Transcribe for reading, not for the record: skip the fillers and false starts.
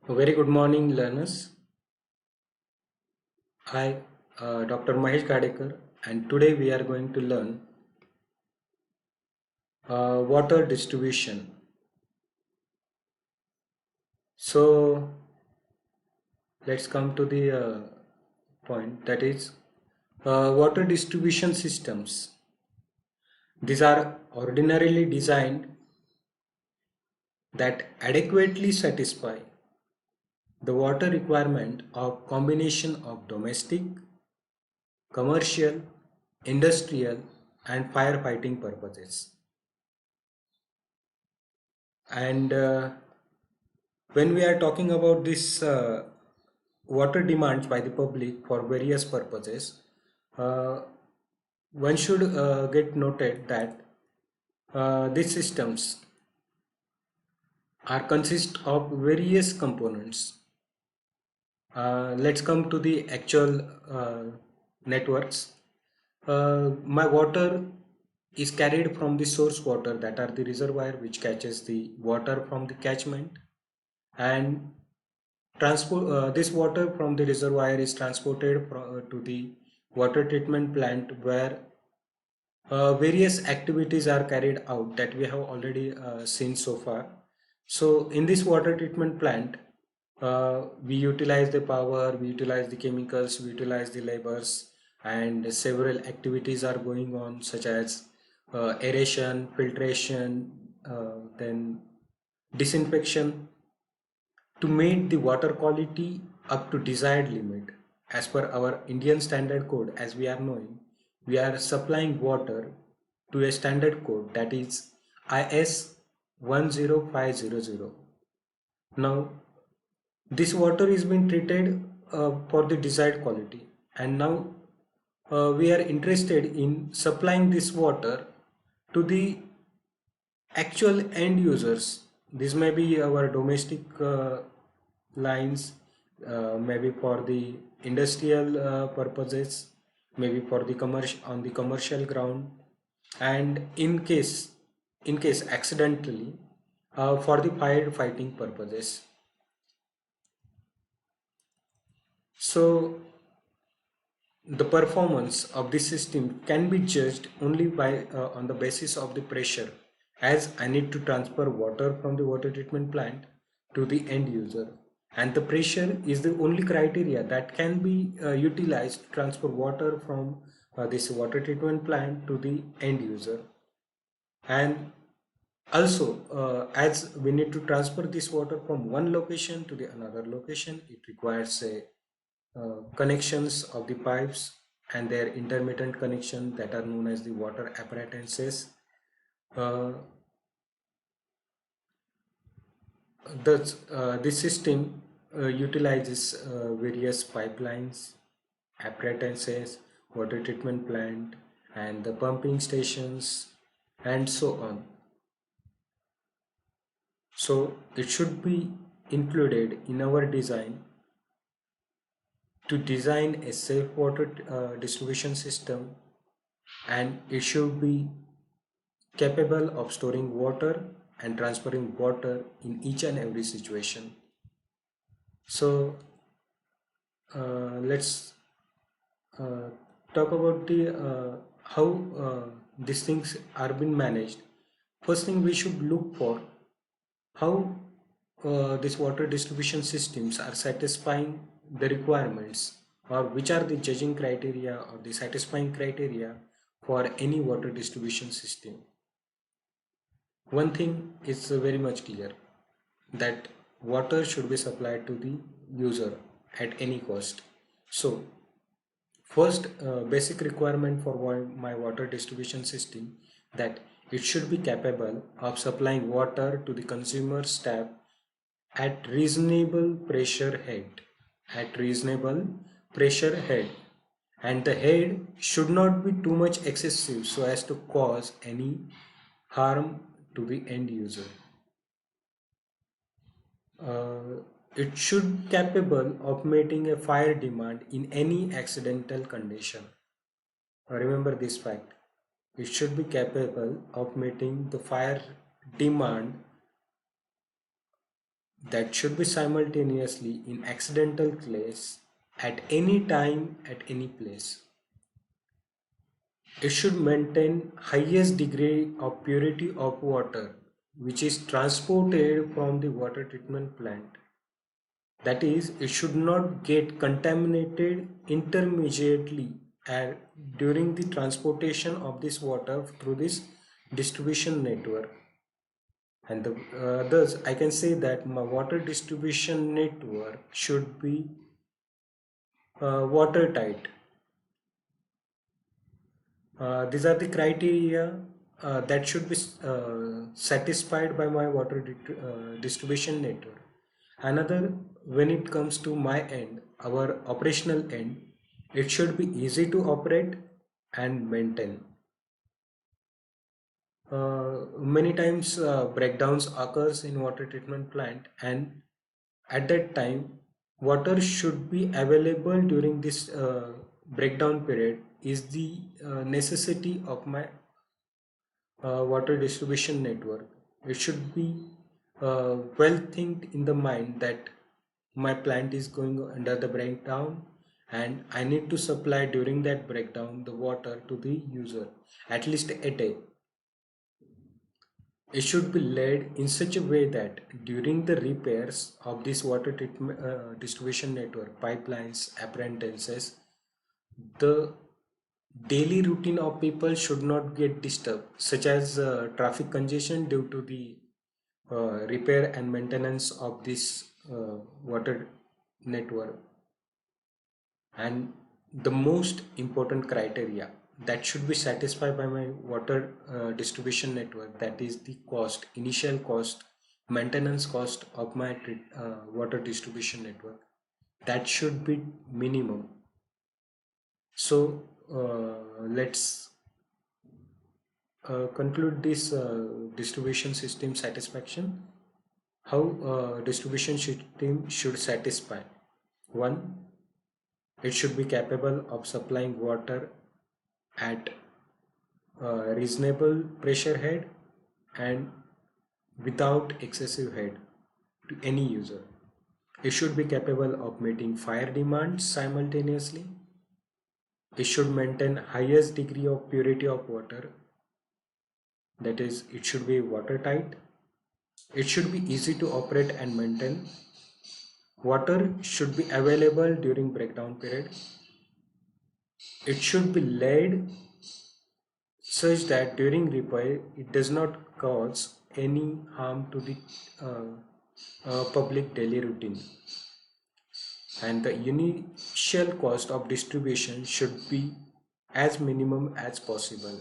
A very good morning, learners. I, Dr. Mahesh Gadekar, and today we are going to learn water distribution. So, let's come to the point that is water distribution systems. These are ordinarily designed that adequately satisfy the water requirement of combination of domestic, commercial, industrial, and firefighting purposes. And when we are talking about this water demands by the public for various purposes, uh, one should get noted that these systems are consist of various components. Let's come to the actual networks. My water is carried from the source water, that are the reservoir which catches the water from the catchment, and transport this water from the reservoir is transported to the water treatment plant, where various activities are carried out that we have already seen so far. So in this water treatment plant, we utilize the power, we utilize the chemicals, we utilize the labors, and several activities are going on, such as aeration, filtration, then disinfection, to make the water quality up to desired limit. As per our Indian standard code, as we are knowing, we are supplying water to a standard code, that is IS 10500. Now this water is being treated for the desired quality, and now we are interested in supplying this water to the actual end users. This may be our domestic lines, maybe for the industrial purposes, maybe for the commercial, on the commercial ground, and in case accidentally, for the fire fighting purposes. So the performance of this system can be judged only by on the basis of the pressure, as I need to transfer water from the water treatment plant to the end user, and the pressure is the only criteria that can be utilized to transfer water from this water treatment plant to the end user. And also, as we need to transfer this water from one location to the another location, it requires a connections of the pipes and their intermittent connection, that are known as the water apparatuses. Uh, this system utilizes various pipelines, apparatuses, water treatment plant, and the pumping stations, and so on. So it should be included in our design to design a safe water distribution system, and it should be capable of storing water and transferring water in each and every situation. So let's uh, talk about the how these things are being managed. First thing, we should look for how these water distribution systems are satisfying the requirements, or which are the judging criteria or the satisfying criteria for any water distribution system. One thing is very much clear, that water should be supplied to the user at any cost. So first basic requirement for my water distribution system, that it should be capable of supplying water to the consumer's tap at reasonable pressure head, at reasonable pressure head, and the head should not be too much excessive so as to cause any harm to the end user. uh, it should capable of meeting a fire demand in any accidental condition. Remember this fact, it should be capable of meeting the fire demand that should be simultaneously in accidental place at any time at any place. It should maintain highest degree of purity of water which is transported from the water treatment plant. That is, it should not get contaminated intermediately and during the transportation of this water through this distribution network. And thus I can say that my water distribution network should be watertight. These are the criteria that should be satisfied by my water distribution network. Another, when it comes to my end, our operational end, it should be easy to operate and maintain. Many times breakdowns occurs in water treatment plant, and at that time water should be available during this breakdown period is the necessity of my water distribution network. It should be well think in the mind that my plant is going under the breakdown and I need to supply during that breakdown the water to the user at least a day. It should be led in such a way that during the repairs of this water treatment, distribution network, pipelines, appliances, the daily routine of people should not get disturbed, such as traffic congestion due to the repair and maintenance of this water network. And the most important criteria that should be satisfied by my water distribution network, that is the cost, initial cost, maintenance cost of my water distribution network, that should be minimum. So let's conclude this distribution system satisfaction. How distribution system should satisfy. One, it should be capable of supplying water at a reasonable pressure head and without excessive head to any user. It should be capable of meeting fire demands simultaneously. It should maintain highest degree of purity of water. That is, it should be watertight. It should be easy to operate and maintain. Water should be available during breakdown period. It should be laid such that during repair it does not cause any harm to the public daily routine. And the initial cost of distribution should be as minimum as possible.